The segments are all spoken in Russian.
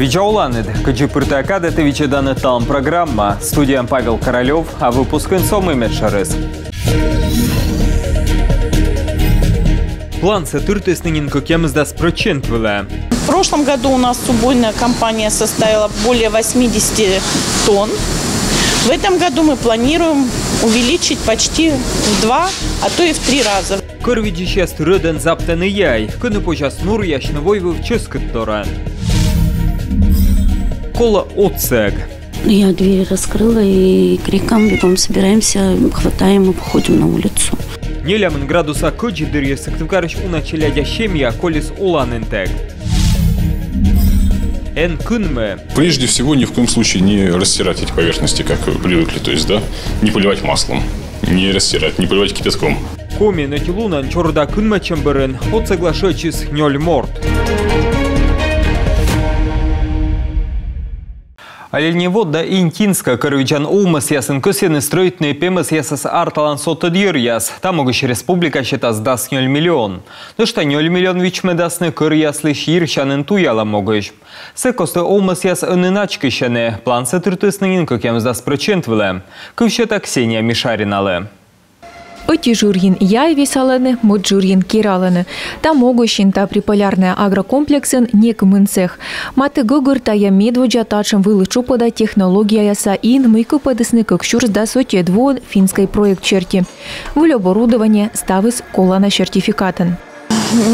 Виджауланет, каджипырта кадete вичеданы талм программа. Студия Павел Королев, а выпуск инсом имет Шарыс. План сатырты с ныненко кем издаст процентвела. В прошлом году у нас убойная кампания составила более 80 тонн. В этом году мы планируем увеличить почти в 2, а то и в 3 раза. Корвиджи сейчас рыдан заптаны яй, кыны почас нур яшновой в ческоттора. Кола отсег. Я дверь раскрыла и криком бегом собираемся, хватаем и выходим на улицу. Нелямын градуса көджи дырье сыктывкарыш уначелядя щемья колес уланентек. Эн кынмы. Прежде всего, ни в коем случае не растирать эти поверхности, как привыкли, то есть, да, не поливать маслом, не растирать, не поливать кипятком. Коми на тилунан чорда кынмы чемберен, от соглашечис нёль морд. Алельневод да интинска корвичан умас ясын көсені строительный пемес ясас арталан соты дьерьяс. Там могущая республика считас даст 0 миллион. Ну что 0 миллион вичме дасны кыр яслы ширчанын туяла могущ. Се косты умас яс иначки щене. План сатыртысның как ям сдаст процентвеле. Кывщета Ксения Мишариналы. Оти жургин яй весаланы, мод жургин кираланы. Та могущин та приполярная агрокомплексен нек мынцех. Маты гогыр тая медводжа тачым вылычу пода технология яса ин мыйку подысны как щурс да соте дво финской проект черти. Вуль оборудование ставыс колана сертификатен.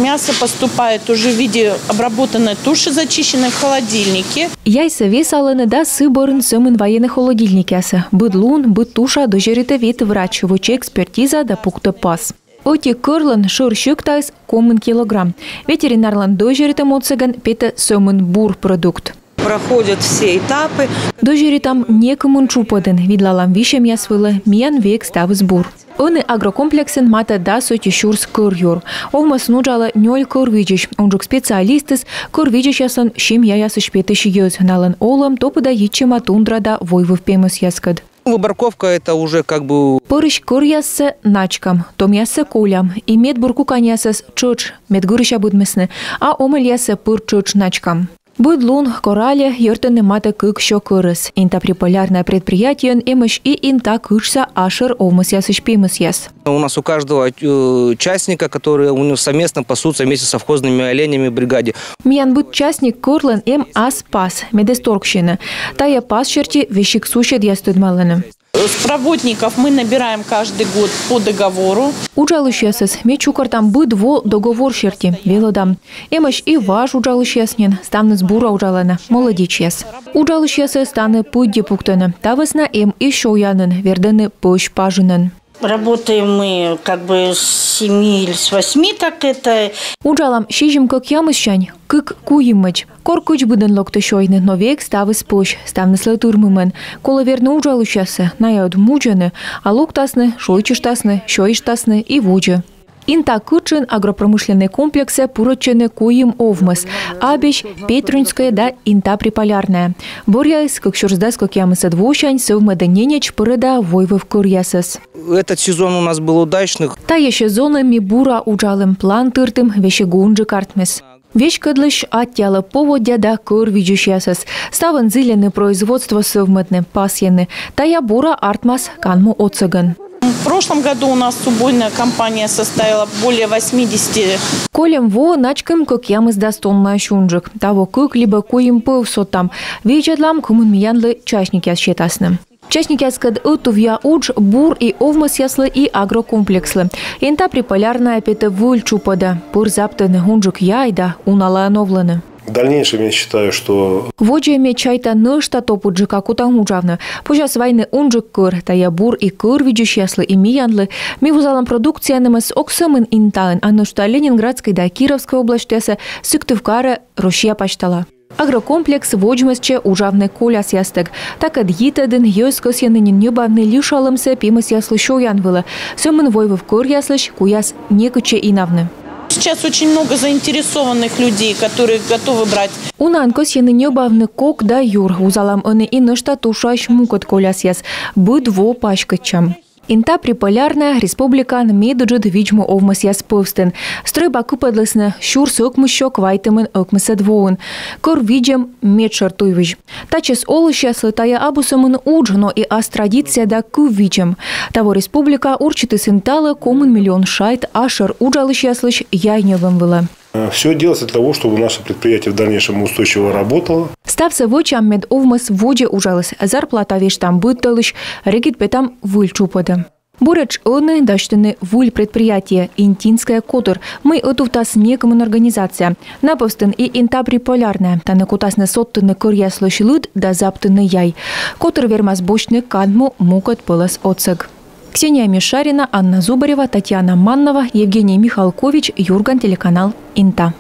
Мясо поступает уже в виде обработанной туши, зачищенной в холодильнике. Яйца весаланы да сыборын сөмін военный холодильник ясы. Быдлун, быд туша дожерите вет врач, вуче экспертиза да пукты пас. Оти кырлан шур щуктайс комын килограмм. Ветеринарлан дожерите моцеган пете сөмін бур продукт. Проходят все этапы. Дожеритам некомын чупадын, видлалам вишем ясвылы, миян век ставыз бур. Оны агрокомплексен мата да соти щурс кыр-юр. Овмас нуджала нёль кыр-виджиш. Онжук специалистыс кыр-виджиш ясан шим яясы шпетыши ёз. Налан олам топыда ичима тундрада войвыв пемыс яскад. Выборковка это уже как бы... Пырыш кыр ясы начкам, том ясы колям. И мед буркукан ясас чоч, медгырыша будмесны, а омыль ясы пыр чоч начкам. Будлун, корале, йортаны мата кык шокырыс. Инта приполярное предприятие эмыш и инта кышса ашер овмыс ясыш пемыс яс. У нас у каждого участника, которые у него совместно пасутся вместе с совхозными оленями в бригаде. Миян будь частник корлан ас пас, медесторгщина. Тая пас черти вещик сущед ястудмаланы. С работников мы набираем каждый год по договору. Ужалышьясыз, мечукартам быдво договор черти, велодам. Эмаш и ваш ужалышьяснен, ставны сбура ужалана, молодичьяс. Ужалышьясы станы пуйди пуктаны, тавысна и шоянын, верданы пощ пажынын. Работаем мы как бы с 7 или с 8, так это... Ужалам шижим как ямыщань, кык куимыч. Коркуч буден локты шойны, но век ставы спощ, ставны слатурмымен. Кола верно ужалущасы, наяд муджаны, а локтасны, шойчиштасны, шойштасны и вуджы. Инта кычын агропромышленные комплексы пурочены куим овмыс, абещ, Петрунская да инта приполярная. Боряйс, как щурздас, как ямысы двущань, совмада ненеч пырыда войвов курьясыс. Этот сезон у нас был удачный. Та еще зонами бура ужалым план тыртым вещи гунджи картмес. Вещь кадлыш оттяла поводя да кур виджущясыс. Ставан зылены производство совмадны, пасьяны. Тая бура артмас канму отсаган. В прошлом году у нас убойная кампания составила более 80. Колем во начкам как ям издаст тонна шунжик. Того как либо коим пывсо там. Вечедлам кумын миянлы частники асчетасны. Частники аскад утувья удж, бур и овмас яслы и агрокомплекслы. Инта приполярная пета вуль чупада. Пыр заптаны хунжик яйда унала новланы. В дальнейшем я считаю, что... Воджеме чайта нышта топуджика кутангужавны. Пожас войны унжик кыр, тая бур и кыр виджуш яслы и миянлы. Ми вузалам продукцияным с оксамын интаын, а нышта Ленинградской да Кировской областясы сыктывкары Россия почтала. Агрокомплекс воджмесче ужавны коляс ястык. Так адьитадын ёс косьянынин небавны лишалымсы пимас яслы шоянвылы. Сөмын войвов кыр яслыш куяс некуче инавны. Сейчас очень много заинтересованных людей, которые готовы брать. Унан косьяны небавны кок да юр. Узалам они и нышта тушаш мукот коляс яс. Быдво пашкачам. Инта приполярная республикан медуджет виджму овмас яспывстын. Стройба купадлысны шур сокмыщо квайтымын окмысадвоун. Кор виджем медшартуйвыж. Тачес олыща слытая абусымын уджно и ас традиция да ку виджем. Того республика урчиты сынталы комын миллион шайт ашар уджалыш яслыш яйневым вылы. Все делается для того, чтобы наше предприятие в дальнейшем устойчиво работало. Стався вочам мед овмас воде ужалась. Зарплата веш там бытталыш, регит петам выль чупада. Буреч оны даштыны вуль предприятие Интинская котор. Мы отувтас некомун организация. Наповстын и инта приполярная. Таны кутасны соттыны курьяслыш лыд да заптыны яй. Котор вермас бочны кадму мукат пылас отсыг. Ксения Мишарина, Анна Зубарева, Татьяна Маннова, Евгений Михалкович, Юрган, телеканал Инта.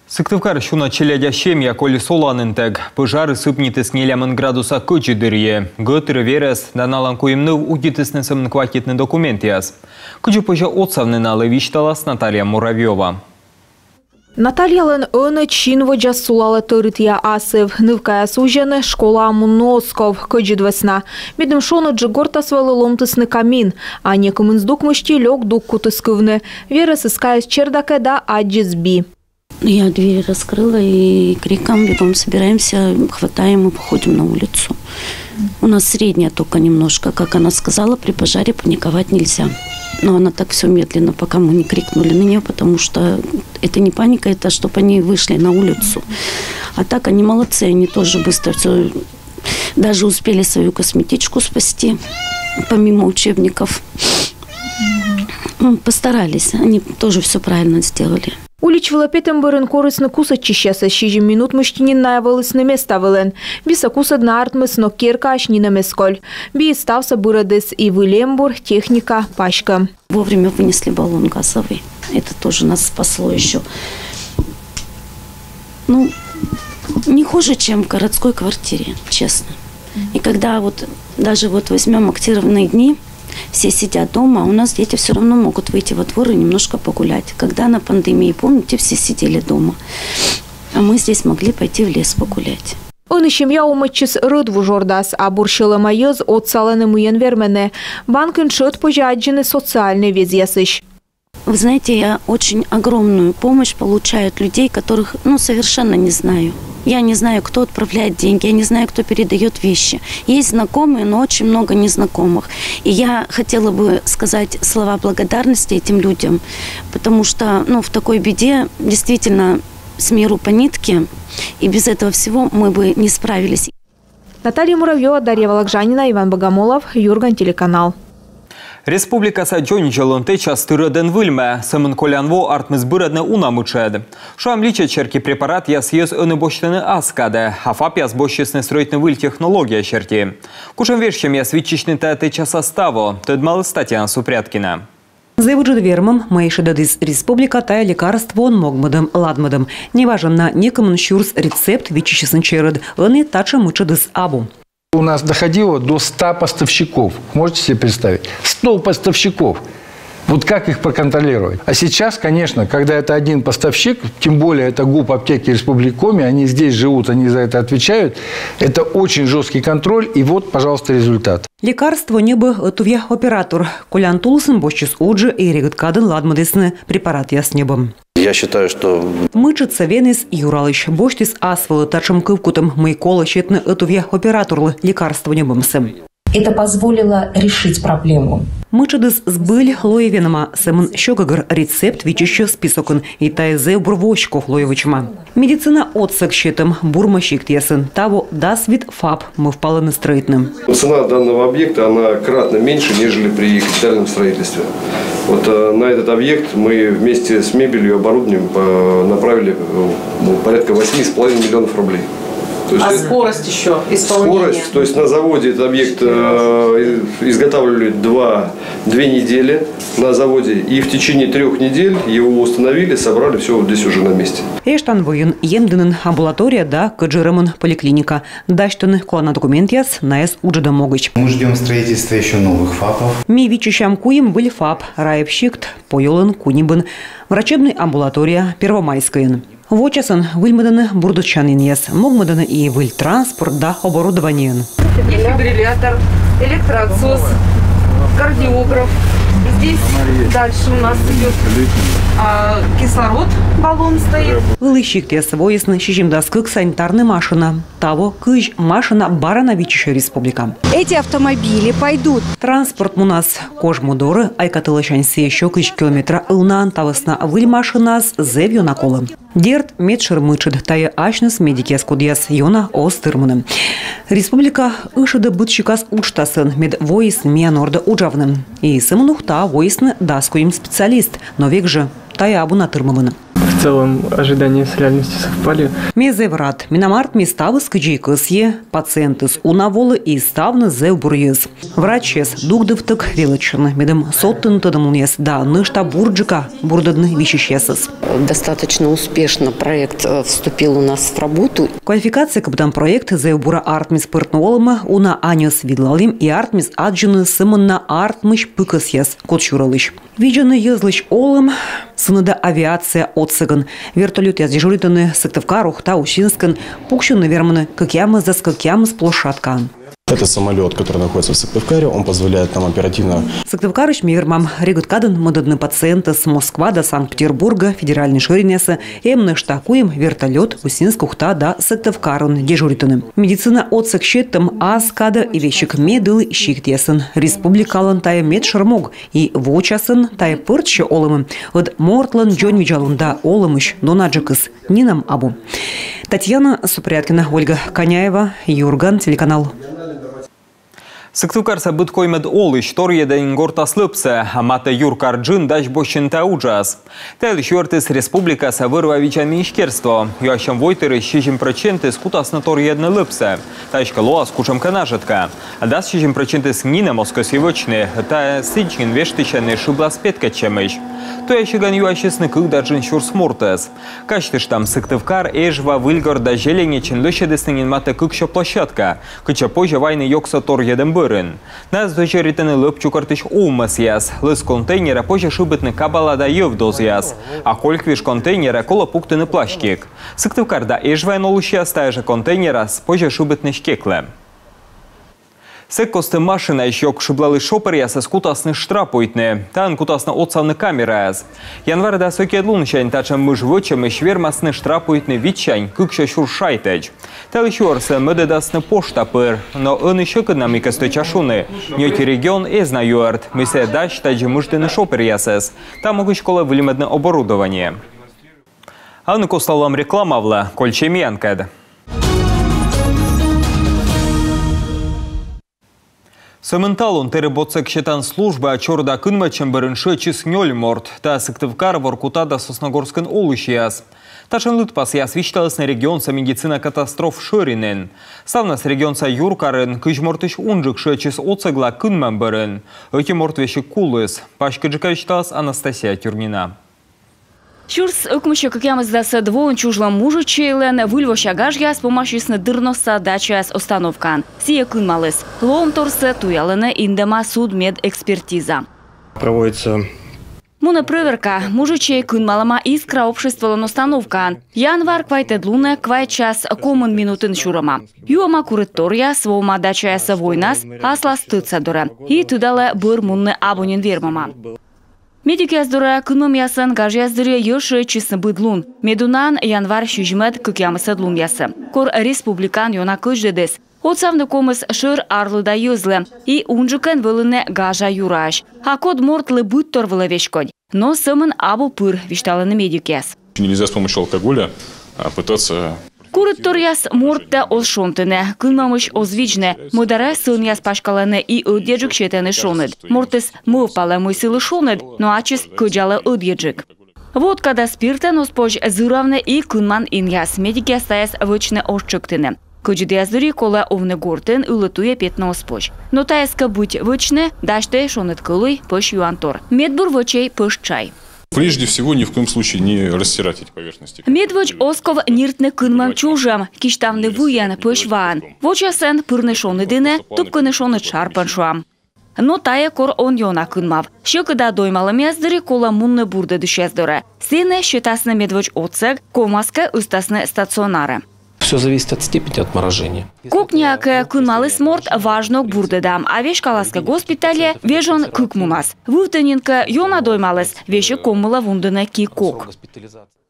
Сыктывкар шуна челядя щемья коли соланынтег. Пожары сыпниты с нелямын градуса кычы дырье. Гытыры верес, да наланкуемныв удитысны сымн квакетны документияс. Кычы пожа отсавны налы вишталас Наталья Муравьева. Натальялын өні чинводжа сулалы тұрытия асыв. Нывкая сужаны школа Муносков көджідвесна. Бедім шоны джигортасвалы ломтысны камин. А некымын сдукмышти лёг дук кутыскывны. Верес искаясь чердаке да аджизби. Я дверь раскрыла и криком бегом собираемся, хватаем и походим на улицу. У нас средняя только немножко. Как она сказала, при пожаре паниковать нельзя. Но она так все медленно, пока мы не крикнули на нее, потому что это не паника, это чтобы они вышли на улицу. А так они молодцы, они тоже быстро все, даже успели свою косметичку спасти, помимо учебников. Постарались, они тоже все правильно сделали. Улич велопетем бырын корысны кусат чищаса, щижим минут мыштинин наявалысны места вылен. Биса кусат на артмыс, но керка ашнина месколь. Би стався бырадыс и вылембур, техника, пачка. Вовремя вынесли баллон газовый. Это тоже нас спасло еще. Ну, не хуже, чем в городской квартире, честно. И когда вот даже вот возьмем активные дни, все сидят дома, а у нас дети все равно могут выйти во двор и немножко погулять. Когда на пандемии, помните, все сидели дома. А мы здесь могли пойти в лес погулять. Он ищем я умычис рыдву жордас, а буршила майоз от саланы муен вермене. Банкин шот пожаджены социальный вез ясыш. Вы знаете, я очень огромную помощь получаю от людей, которых, совершенно не знаю. Я не знаю, кто отправляет деньги, я не знаю, кто передает вещи. Есть знакомые, но очень много незнакомых. И я хотела бы сказать слова благодарности этим людям, потому что, в такой беде действительно с миру по нитке, и без этого всего мы бы не справились. Наталья Муравьева, Дарья Волокжанина, Иван Богомолов, Юрган, телеканал. Республика Саджоничалын час тырыдын выльмә, сымын колянво артмыз бырыдны унамычады. Шуам лича черки препарат яс ез ыны боштыны аскады, афап яс бощесны стройтны выль технология черти. Кушам вершем яс вичичны теча составу, тыдмалы Татьяна Супряткина. Заявуджуд вермам, майшедадыз республика тая лекарство он могмадым, ладмадым. Неважен на некомын щурс рецепт вичичесын черыд, ыны тача мычадыз абу. У нас доходило до 100 поставщиков. Можете себе представить? 100 поставщиков. Вот как их проконтролировать? А сейчас, конечно, когда это один поставщик, тем более это ГУП аптеки Республики Коми, они здесь живут, они за это отвечают. Это очень жесткий контроль. И вот, пожалуйста, результат. Лекарство небо отувья оператор. Колян Тулсын бощис уджи и реготкадын ладмадысны препарат я с небом. Я считаю, что... Мычится Венес Юралыч. Боштис асфалы тачем кывкутым майкола щетны отувья операторлы лекарство небомсым. Это позволило решить проблему. Мычадыс сбыль лоя венома. Сэмэн щёгагар рецепт вичище списокын. И тайзе бурвощков лоевичма. Медицина отсак щетым бурма щиктесен. Того дас вид ФАП мы впалы на строительным. Цена данного объекта, она кратно меньше, нежели при капитальном строительстве. Вот на этот объект мы вместе с мебелью и оборудованием направили порядка 8,5 миллионов рублей. А скорость еще исполнения? Скорость, то есть на заводе этот объект изготавливали 2 недели на заводе. И в течение 3 недель его установили, собрали, все вот здесь уже на месте. Эштан воен емдынын амбулатория да каджирамын поликлиника. Даштаны клана документ яс наэс уджада могыч. Мы ждем строительства еще новых ФАПов. Ми вичищам куем были ФАП, раевщикт, поелын, кунибын, врачебная амбулатория, Первомайская. Вочасан выльмаданы бурдучанин яс, могмаданы и выль транспорт да оборудование. Дефибриллятор, электроотсос, кардиограф. Здесь дальше у нас идет кислород, баллон стоит. Вылыщик тес воясны шишимдаскык санитарный машина. Того кыж машина Барановичья республика. Эти автомобили пойдут. Транспорт у нас кожмудоры, айкатылышань еще кыж километра ылнан тавысна выль машинас зевью наколы. Дерт медшер мычыд, тая ашныс медикес кудьяс йона остырмыны. Республика ышыды бытчикас учтасын мед воясн мианорда уджавным. И сымнухта воясны даску им специалист, но век же тая абу натырмымыны. В целом ожидания с реальностью совпали. Мезеврат, миномарт миставы скджейкысье, пациенты с унаволы и ставны зевбурьез. Врачес дугдывтык величины, медем соттын тыдымунес, да нышта бурджика бурдадны вещещесыз. Достаточно успешно проект вступил у нас в работу. Квалификация капитан проекта зевбура артмис пыртнуолыма уна анёс видлалим и артмис аджины сымынна артмыш пыкысьес кочуралыш. Виджаны езлыш олым, сыныда авиация отсыгын. Вертолет яз дежуританы Сыктывкар, Ухта, Ущинскан, пукшуны верманы кыкямы за скыкямы с площадка. Это самолет, который находится в Сыктывкаре, он позволяет нам оперативно... Сыктывкарыш мирмам регуткадын модадны пациенты с Москва до Санкт-Петербурга, федеральный ширинеса, эмны штакуем вертолет Ущинск, Ухта до Сыктывкарын дежуританы. Медицина отсык щеттым аскада и вещик медылы щиктесен. Республикалан тая медшармог и вочасын тая пыртче олымы. От мортлан джонвиджалун да олымыш донаджикыс нинам абу. Татьяна Супряткина, Ольга Коняева, Юрган, телеканал. Сыктывкарса быткоймед олыш торьеден гортаслыпсе, а мата юркар джин даш бощента уджас. Тел швертыс республикаса вырва вичан министерство. Ящам войтеры 6% скутасна торьедна лыпсе. Тачка лоас кучам канажетка. А дас 6% снина москосивочны, та сычкин вештычаны шиблас петкачемыш. То я щеган юащесны кык даджин шурс муртес. Качтыш там Сыктывкар эжва выльгор да желенечен лыщедеснин мата кыкшо площадка. Кыча позже вайны йокса торьеден бырын. Нас дочеританы лыпчукартыш умас яс. Лыс контейнера позже шибытны кабала да ёвдоз яс. А кольквиш контейнера кола пуктыны плащкик. Сыктывкар да эжвайн олуща стаежа контейнера позже шибытны шкекле. Секкосты машина еще кшиблалы шопер ясы скутасны штрапуйтны. Тан кутасны отсавны камера яс. Январ да сокет лунчань тачам мыж вычам и швермасны штрапуйтны витчань, кыкша шуршайтеч. Тал еще орсы мыдедасны поштапыр, но он еще экономика стычашуны. Нёти регион эзнаюард, мысе дач таджи мыждыны шопер ясес. Там могу школа вылимедны оборудование. А ну косталам рекламавла, кольчемьянкад. Сыменталун теребоцек щетан служба чорда кынмачем бірінші чиснёль морд, та Сыктывкар воркута да Сосногорскын олыш яс. Ташын лытпас яс вичталысны регионса медицина катастроф шыринен. Ставнас регионса юркарын кыжмортыш унжык шычыс оцегла кынмам бірін. Өте мортвеші кулыс. Пашкыджыка вичталас Анастасия Тюрнина. Чурс ыкмышы кыкямыздасы двоын чужлам мужы чейлен выльво шагажья с помощью дырноса дачас установкан. Сие кынмалыс. Лоом торсы туялыны индема судмедэкспертиза. Проводится Муна проверка мужичей кынмалама искра обществолын установкан. Январ квайтедлуне квай час комын минутын шурама. Юама курытория свома дачаяса войнас асла стыцадора. И тудалы бір мунны абонин вермама. Медик яздыра кыным ясын гаж яздыре йошы чисны быдлун. Медунан январ шүжмет кыкямысыдлун ясы. Кор республикан йона кыждедес. Отсавны комыс шыр арлыда юзлы. И унжыкен вылыне гажа юраш. А код мортлы быттор выловешкодь. Но сымын абу пыр вишталыны медик яс. Нельзя с помощью алкоголя пытаться... Курыттор яс мортта олшонтыне, кынмамыш озвичне, мыдара сын яс пашкаланы и ödjecik шетені шонед. Мортыс мывпалы мысылы шонед, но ачыс кыджалы ödjecik. Вот когда спиртен оспож зыравны и кынман ин яс, медик ястаяс вычны ошчыктыны. Кыджды яздыри кола овны гортын ылытуе петна оспож. Но таяска будь вычны, дашты шонед кылый пыш юантор. Медбур вычей пыш чай. Прежде всего, ни в коем случае не растирать эти поверхности. Медвоч осков ниртны кынмам чужам, киштавны вуян пышван. Вочасен пырны шоны дыне, тупкыны шоны чарпан шуам. Но тая кор он йона кынмав. Шыкыда доймалы мяздыры кола мунны бурды düşездыры. Сене считасны медвоч отсек, комаска ыстасны стационары. Все зависит от степени отморожения. Кокняк кынмалы сморт важнок бурдыдам, а веш каласка госпитале вежон кыкмунас. Вывтынинка йона доймалыс, веші коммыла вундыны ки кок.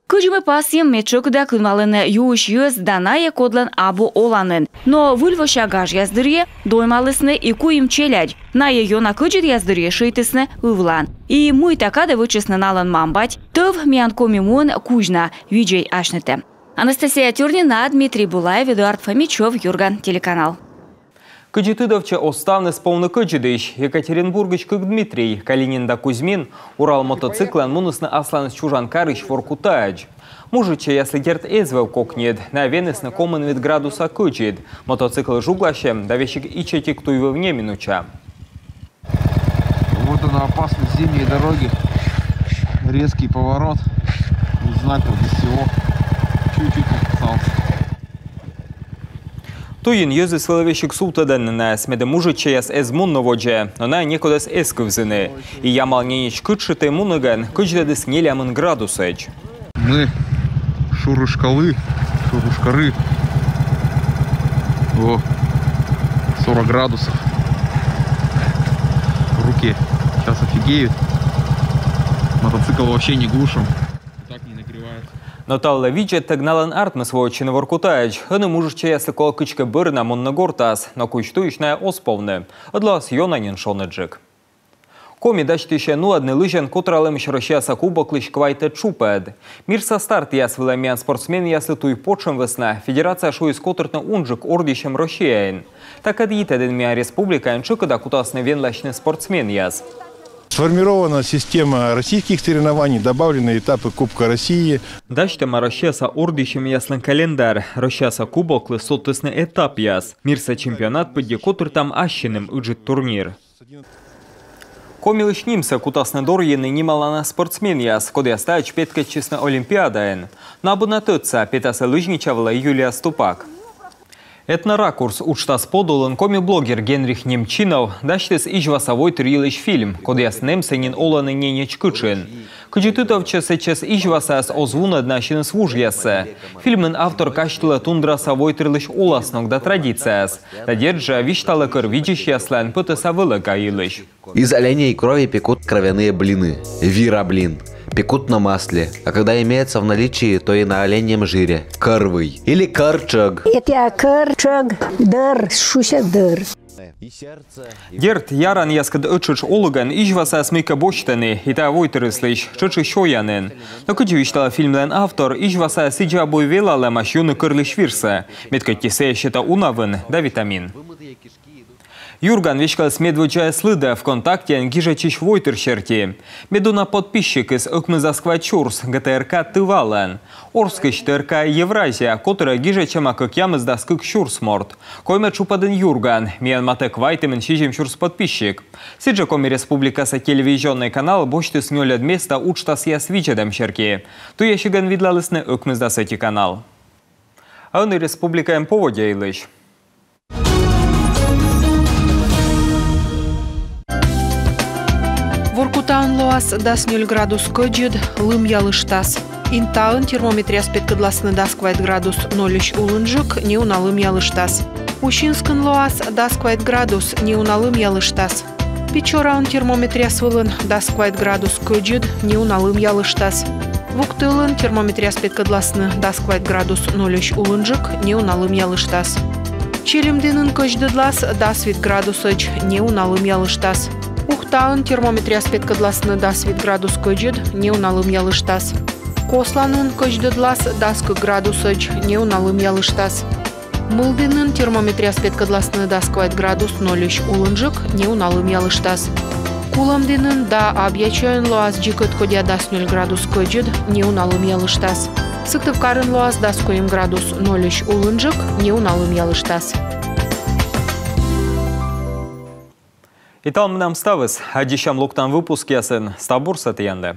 Кыжымы пасем метшокыда кынмалыны юш юз данае кодлан абу оланын. Но выльво шагаж яздырье доймалысны и куим челядь. Найе йона кыжыр яздырье шейтысны ывлан. И муй такады вычесны налын мамбать, тыв мянкоми муын кужна, виджей ашныты. Анастасия Тюрнина, Дмитрий Булаев, Эдуард Фомичев, Юрган, телеканал. Кыджитыдовча оставны сполны кыджидыш, Екатеринбургыч кык Дмитрий, Калининда Кузьмин, Урал мотоциклан мунысны асланыс чужанкарыш воркутаядж. Мужича, если герт эзвел кокнет, на венесны комын вид градуса кыджид, мотоцикл жуглащем, да вещик ичетик туйвы вне минуча. Вот она опасность зимней дороги, резкий поворот, без знаков, без всего. Чуть-чуть отписался. Туин юзы свеловещик султаданна, смеда мужича яс эзмунно водже, но на некодас эсковзыны. И я малненич кытшите мунаган, кычдадыс нелямын градусэч. Мы шурышкалы, шурышкары. О, 40 градусов. В руке. Сейчас офигеют. Мотоцикл вообще не глушим. Так не нагревает. Но талла виджет тагналан артмы свойчины воркутаядж. Хыны мужича ясли кола кычка бырна монна гортас, но кучтуичная осповны. Одлас йонанин шоныджик. Коми дачтище одни лыжен, котралым шрощаса кубок лыж квайте чупед. Мир со старт яс виламян спортсмен ясли туй почем весна. Федерация шуис котыртны унжик ордищем рощеяин. Так адьитеден мия республика энчикада кутасны венлачный спортсмен яс. Сформирована система российских соревнований, добавлены этапы Кубка России. Дачтема рощаса ордищем яслен календар. Рощаса кубок лысотысны этап яс. Мирса чемпионат подде котыртам ащиным уджит турнир. Комилыш нимса кутасны дорьены нималана спортсмен яс, коды остач петка честно олимпиадаен. На абонатыца петаса лыжничавала Юлия Ступак. Этноракурс учтас подолын коми-блогер Генрих Немчинов дачтес ижвасовой трилыш фильм, коды яс немсенин оланы ненеч кычын. Кычытытовча сейчас ижвасас озвуна днащины свуж ясы. Фильмын автор каштыла тундрасовой трилыш оласнок да традицияс. Да держа вишталы кыр видиш яслан пытыса вылыка илыш. Из оленей крови пекут кровяные блины. Вираблин. Пекут на масле, а когда имеется в наличии, то и на оленьем жире. Карвый или карчаг. Это карчаг, дар, шуся дар. Герт яран яскад учуч олуган ижваса смыка бочтаны, и та войтерыслыш, чучу шоянен. Но кычевиштала фильмлен автор ижваса сиджа бой велала машюны кырлыш вирса, меткати сеящета унавын да витамин. Юрган вешкал смедвучая слыда ВКонтакте гижачиш войтерщерти. Медуна подписчик из Окмызасквачурс ГТРК Тывалан. Орскыш ТРК Евразия, которая гижачама как ямыз даскык шурсморт. Койме чупадын Юрган, миан матек вайтемен шижем шурс подписчик. Сиджа коми республика са телевизионный канал бочты с нёлед места учтас я свичедем щерки. Туящиган видлалысны Окмыздасети канал. А он и республика им поводя илыш. Воркутаун лоас дас 0 градус көджид, лым ялыштас. Интаун термометрия спеткадласны дас квайт градус 0 улынжик, не уналым ялыштас. Ущинскын лоас дас квайт градус, не уналым ялыштас. Печораун термометрия свылын дас квайт градус көджид, не уналым ялыштас. Вуктылын термометрия спеткадласны дас квайт градус 0 улынжик, не уналым ялыштас. Черемденын көждыдлас дас вид градусыч, не уналым ялыштас. Ухтаун термометрия спеткадласны дас вид градус көджид, не уналым ялыштас. Косланын көждыдлас дас кы градусыч, не уналым ялыштас. Мылдынын термометрия спеткадласны дас квайт градус 0 улынжик, не уналым ялыштас. Куламдынын да абьячойн лоас джикыт кодя дас 0 градус көджид, не уналым ялыштас. Сыктывкарын лоас дас коим градус 0 улынжик, не уналым ялыштас. И там нам ставыс, а дещам луктан выпуск ясын, стабур сатыянды.